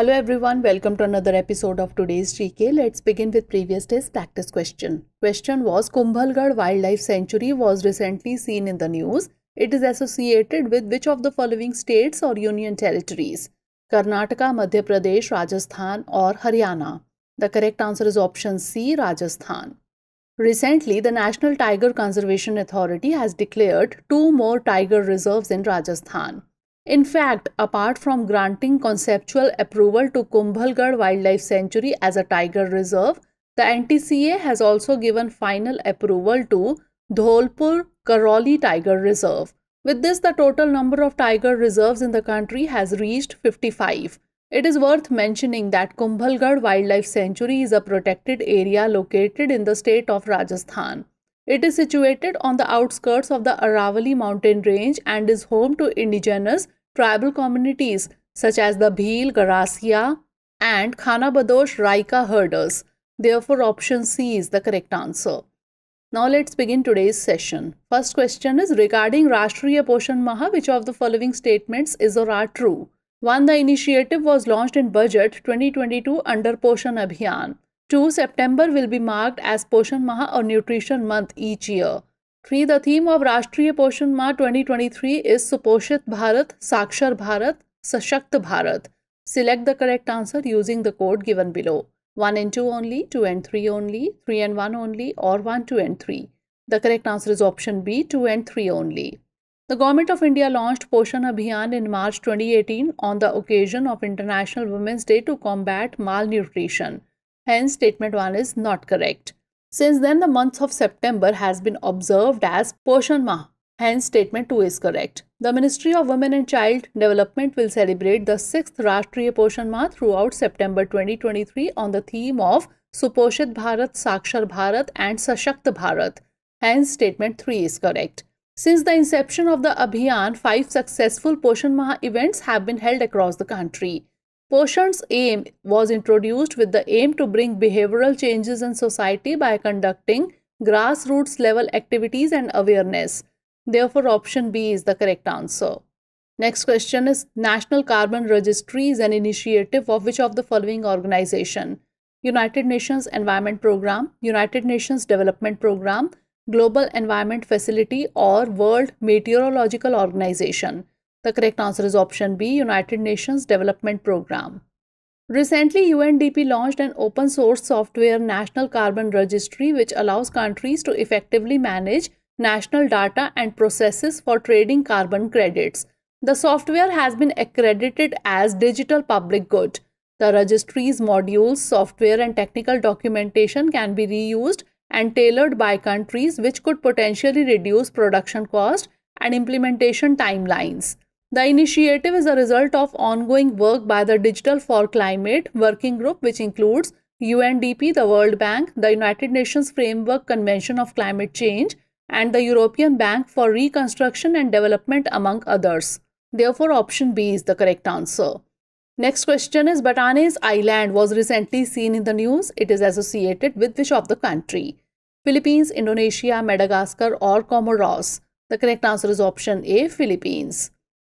Hello everyone, welcome to another episode of today's GK. Let's begin with previous day's practice question. Question was, 𝐃𝐫𝐢𝐬𝐡𝐭𝐢 Wildlife Sanctuary was recently seen in the news. It is associated with which of the following states or union territories? Karnataka, Madhya Pradesh, Rajasthan or Haryana? The correct answer is option C, Rajasthan. Recently, the National Tiger Conservation Authority has declared 2 more tiger reserves in Rajasthan. In fact, apart from granting conceptual approval to 𝐃𝐫𝐢𝐬𝐡𝐭𝐢 Wildlife Sanctuary as a tiger reserve, the NTCA has also given final approval to Dholpur Karoli Tiger Reserve. With this, the total number of tiger reserves in the country has reached 55. It is worth mentioning that 𝐃𝐫𝐢𝐬𝐡𝐭𝐢 Wildlife Sanctuary is a protected area located in the state of Rajasthan. It is situated on the outskirts of the Aravalli mountain range and is home to indigenous tribal communities such as the Bhil, Garasiya and Khanabadosh Raika herders. Therefore, option C is the correct answer. Now let's begin today's session. First question is regarding Rashtriya Poshan Maha, which of the following statements is or are true? 1. The initiative was launched in Budget 2022 under Poshan Abhiyan. 2. September will be marked as Poshan Maha or Nutrition Month each year. 3. The theme of Rashtriya Poshan Maha 2023 is Suposhit Bharat, Sakshar Bharat, Sashakt Bharat. Select the correct answer using the code given below. 1 and 2 only, 2 and 3 only, 3 and 1 only, or 1, 2 and 3. The correct answer is option B, 2 and 3 only. The Government of India launched Poshan Abhiyan in March 2018 on the occasion of International Women's Day to combat malnutrition. Hence, statement 1 is not correct. Since then, the month of September has been observed as Poshan Maha. Hence, statement 2 is correct. The Ministry of Women and Child Development will celebrate the 6th Rashtriya Poshan Maha throughout September 2023 on the theme of Suposhit Bharat, Sakshar Bharat and Sashakt Bharat. Hence, statement 3 is correct. Since the inception of the Abhiyan, 5 successful Poshan Maha events have been held across the country. Poshan's aim was introduced with the aim to bring behavioral changes in society by conducting grassroots level activities and awareness. Therefore, option B is the correct answer. Next question is National Carbon Registry is an initiative of which of the following organization? United Nations Environment Programme, United Nations Development Programme, Global Environment Facility or World Meteorological Organization. The correct answer is option B, United Nations Development Programme. Recently, UNDP launched an open source software National Carbon Registry which allows countries to effectively manage national data and processes for trading carbon credits. The software has been accredited as digital public good. The registry's modules, software and technical documentation can be reused and tailored by countries, which could potentially reduce production cost and implementation timelines. The initiative is a result of ongoing work by the Digital for Climate Working Group, which includes UNDP, the World Bank, the United Nations Framework Convention of Climate Change, and the European Bank for Reconstruction and Development, among others. Therefore, option B is the correct answer. Next question is Batanes Island was recently seen in the news. It is associated with which of the country? Philippines, Indonesia, Madagascar or Comoros? The correct answer is option A, Philippines.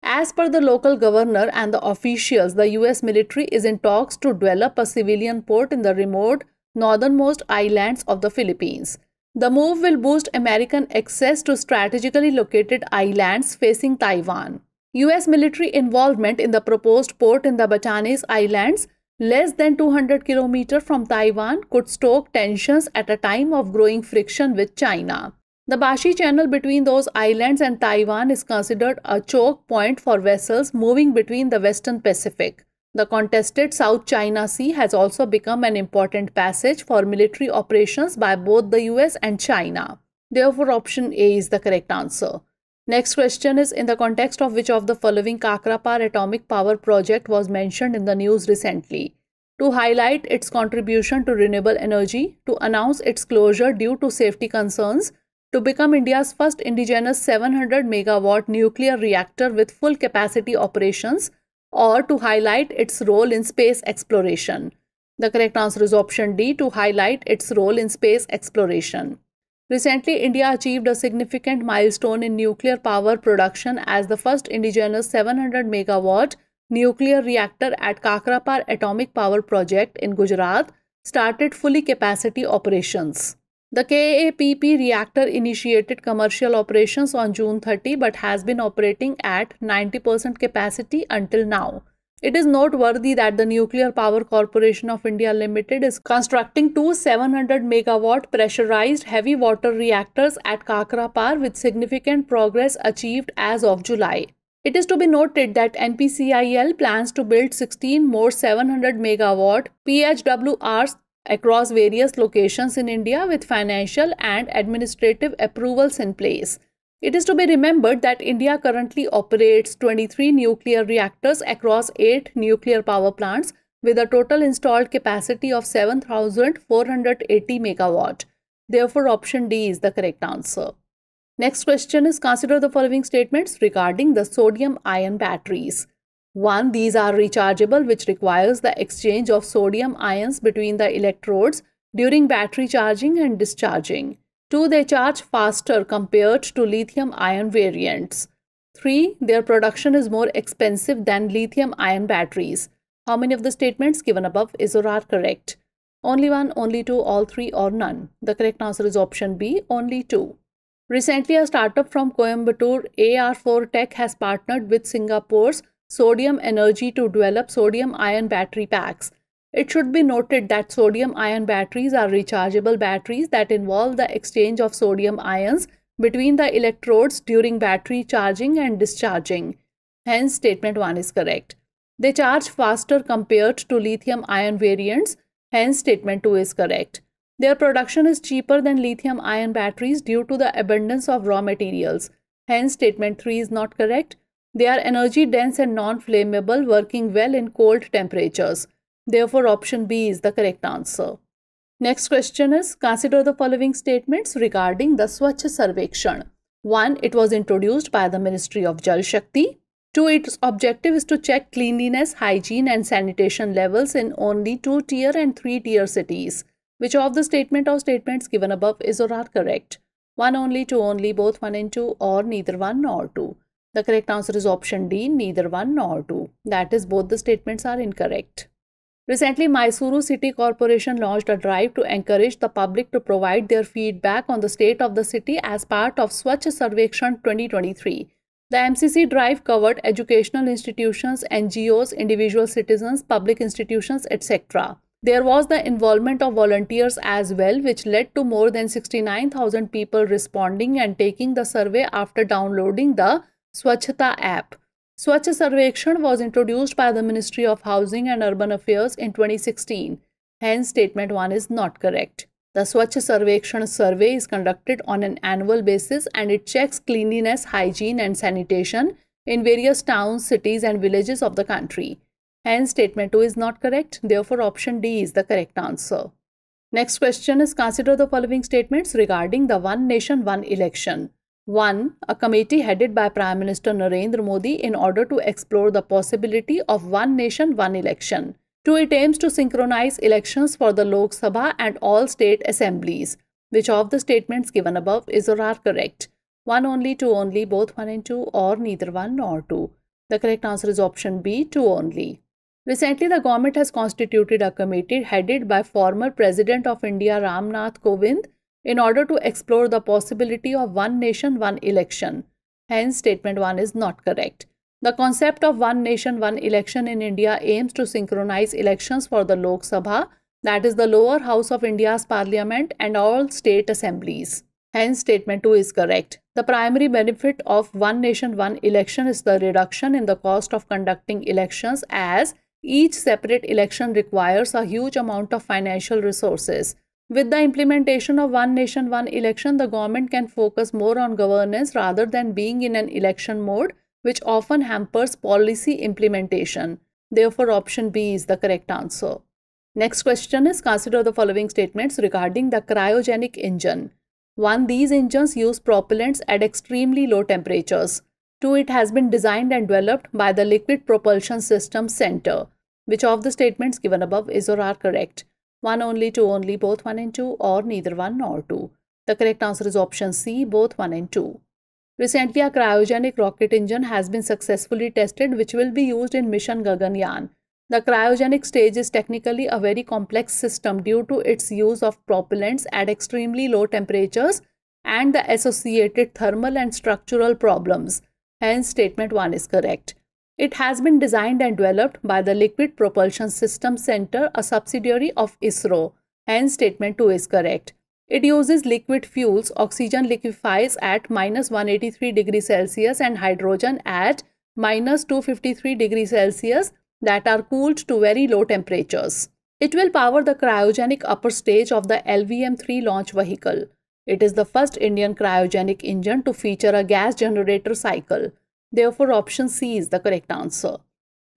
As per the local governor and the officials, the US military is in talks to develop a civilian port in the remote northernmost islands of the Philippines. The move will boost American access to strategically located islands facing Taiwan. US military involvement in the proposed port in the Batanes Islands, less than 200 km from Taiwan, could stoke tensions at a time of growing friction with China. The Bashi Channel between those islands and Taiwan is considered a choke point for vessels moving between the Western Pacific. The contested South China Sea has also become an important passage for military operations by both the US and China. Therefore, option A is the correct answer. Next question is in the context of which of the following Kakrapar atomic power project was mentioned in the news recently? To highlight its contribution to renewable energy, to announce its closure due to safety concerns, to become India's first indigenous 700 megawatt nuclear reactor with full capacity operations, or to highlight its role in space exploration. The correct answer is option D, to highlight its role in space exploration. Recently, India achieved a significant milestone in nuclear power production as the first indigenous 700 megawatt nuclear reactor at Kakrapar Atomic Power Project in Gujarat started fully capacity operations. The KAPP reactor initiated commercial operations on June 30 but has been operating at 90% capacity until now. It is noteworthy that the Nuclear Power Corporation of India Limited is constructing two 700 megawatt pressurized heavy water reactors at Kakrapar with significant progress achieved as of July. It is to be noted that NPCIL plans to build 16 more 700 megawatt PHWRs across various locations in India with financial and administrative approvals in place. It is to be remembered that India currently operates 23 nuclear reactors across 8 nuclear power plants with a total installed capacity of 7,480 megawatt. Therefore, option D is the correct answer. Next question is, consider the following statements regarding the sodium-ion batteries. 1. These are rechargeable, which requires the exchange of sodium ions between the electrodes during battery charging and discharging. 2. They charge faster compared to lithium-ion variants. 3. Their production is more expensive than lithium-ion batteries. How many of the statements given above is or are correct? Only 1, only 2, all 3 or none. The correct answer is option B, only 2. Recently, a startup from Coimbatore, AR4 Tech, has partnered with Singapore's Sodium Energy to develop sodium-ion battery packs. It should be noted that sodium-ion batteries are rechargeable batteries that involve the exchange of sodium ions between the electrodes during battery charging and discharging. Hence, statement 1 is correct. They charge faster compared to lithium-ion variants. Hence, statement 2 is correct. Their production is cheaper than lithium-ion batteries due to the abundance of raw materials. Hence, statement 3 is not correct. They are energy-dense and non-flammable, working well in cold temperatures. Therefore, option B is the correct answer. Next question is, consider the following statements regarding the Swachh Survekshan. 1. It was introduced by the Ministry of Jal Shakti. 2. Its objective is to check cleanliness, hygiene and sanitation levels in only 2-tier and 3-tier cities. Which of the statement or statements given above is or are correct? 1 only, 2 only, both 1 and 2, or neither 1 nor 2. The correct answer is option D, neither 1 nor 2. That is, both the statements are incorrect. Recently, Mysuru City Corporation launched a drive to encourage the public to provide their feedback on the state of the city as part of Swachh Survekshan 2023. The MCC drive covered educational institutions, NGOs, individual citizens, public institutions, etc. There was the involvement of volunteers as well, which led to more than 69,000 people responding and taking the survey after downloading the Swachhta app. Swachh Survekshan was introduced by the Ministry of Housing and Urban Affairs in 2016. Hence, statement 1 is not correct. The Swachh Survekshan survey is conducted on an annual basis and it checks cleanliness, hygiene and sanitation in various towns, cities and villages of the country. Hence, statement 2 is not correct. Therefore, option D is the correct answer. Next question is, consider the following statements regarding the One Nation, One Election. 1. A committee headed by Prime Minister Narendra Modi in order to explore the possibility of One Nation, One Election. 2. It aims to synchronize elections for the Lok Sabha and all state assemblies. Which of the statements given above is or are correct? 1 only, 2 only, both 1 and 2, or neither 1 nor 2. The correct answer is option B, 2 only. Recently, the government has constituted a committee headed by former President of India Ram Nath Kovind in order to explore the possibility of One Nation, One Election. Hence, statement 1 is not correct. The concept of One Nation, One Election in India aims to synchronize elections for the Lok Sabha, that is the lower house of India's parliament, and all state assemblies. Hence, statement 2 is correct. The primary benefit of One Nation, One Election is the reduction in the cost of conducting elections, as each separate election requires a huge amount of financial resources. With the implementation of One Nation, One Election, the government can focus more on governance rather than being in an election mode, which often hampers policy implementation. Therefore, option B is the correct answer. Next question is, consider the following statements regarding the cryogenic engine. 1. These engines use propellants at extremely low temperatures. 2. It has been designed and developed by the Liquid Propulsion Systems Center. Which of the statements given above is or are correct? 1 only, 2 only, both 1 and 2, or neither 1 nor 2. The correct answer is option C, both 1 and 2. Recently, a cryogenic rocket engine has been successfully tested, which will be used in mission Gaganyaan. The cryogenic stage is technically a very complex system due to its use of propellants at extremely low temperatures and the associated thermal and structural problems. Hence, statement 1 is correct. It has been designed and developed by the Liquid Propulsion Systems Center, a subsidiary of ISRO. Hence, statement 2 is correct. It uses liquid fuels. Oxygen liquefies at -183 degrees Celsius and hydrogen at -253 degrees Celsius that are cooled to very low temperatures. It will power the cryogenic upper stage of the LVM-3 launch vehicle. It is the first Indian cryogenic engine to feature a gas generator cycle. Therefore, option C is the correct answer.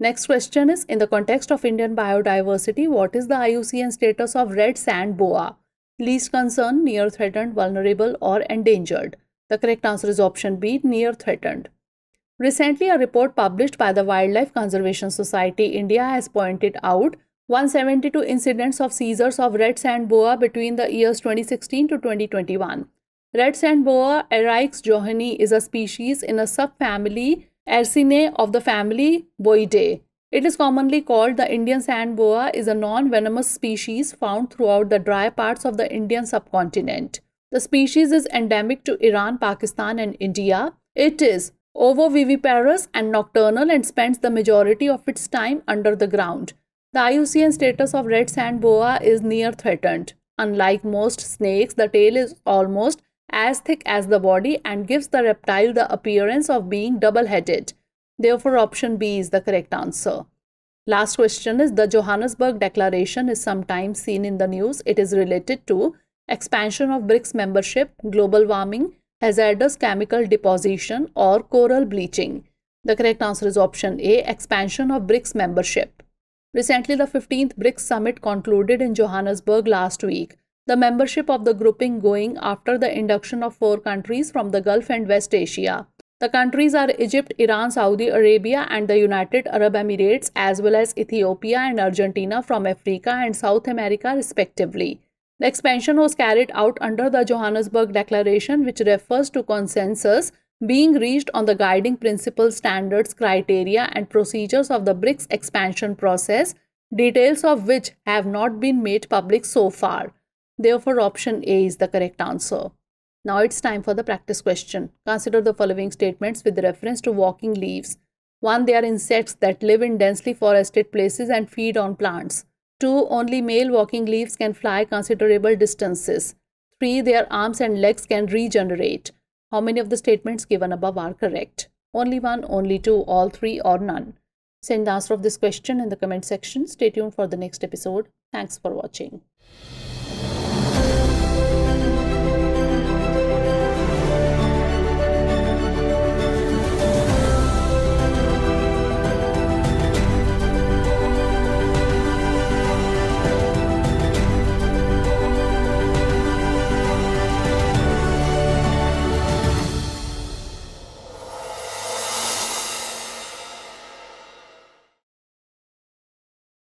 Next question is, in the context of Indian biodiversity, what is the IUCN status of red sand boa? Least concern, near threatened, vulnerable, or endangered? The correct answer is option B, near threatened. Recently, a report published by the Wildlife Conservation Society India has pointed out 172 incidents of seizures of red sand boa between the years 2016 to 2021. Red sand boa eryx johani is a species in a subfamily Arsinae of the family Boidae. It is commonly called the Indian sand boa, is a non-venomous species found throughout the dry parts of the Indian subcontinent. The species is endemic to Iran, Pakistan, and India. It is ovoviviparous and nocturnal and spends the majority of its time under the ground. The IUCN status of red sand boa is near threatened. Unlike most snakes, the tail is almost as thick as the body and gives the reptile the appearance of being double-headed. Therefore, option B is the correct answer. Last question is, the Johannesburg Declaration is sometimes seen in the news. It is related to expansion of BRICS membership, global warming, hazardous chemical deposition, or coral bleaching. The correct answer is option A, expansion of BRICS membership. Recently, the 15th BRICS summit concluded in Johannesburg last week. The membership of the grouping going after the induction of 4 countries from the Gulf and West Asia. The countries are Egypt, Iran, Saudi Arabia, and the United Arab Emirates, as well as Ethiopia and Argentina from Africa and South America, respectively. The expansion was carried out under the Johannesburg Declaration, which refers to consensus being reached on the guiding principles, standards, criteria, and procedures of the BRICS expansion process, details of which have not been made public so far. Therefore, option A is the correct answer. Now it's time for the practice question. Consider the following statements with reference to walking leaves. 1. They are insects that live in densely forested places and feed on plants. 2. Only male walking leaves can fly considerable distances. 3. Their arms and legs can regenerate. How many of the statements given above are correct? Only 1, only 2, all 3, or none? Send the answer of this question in the comment section. Stay tuned for the next episode. Thanks for watching.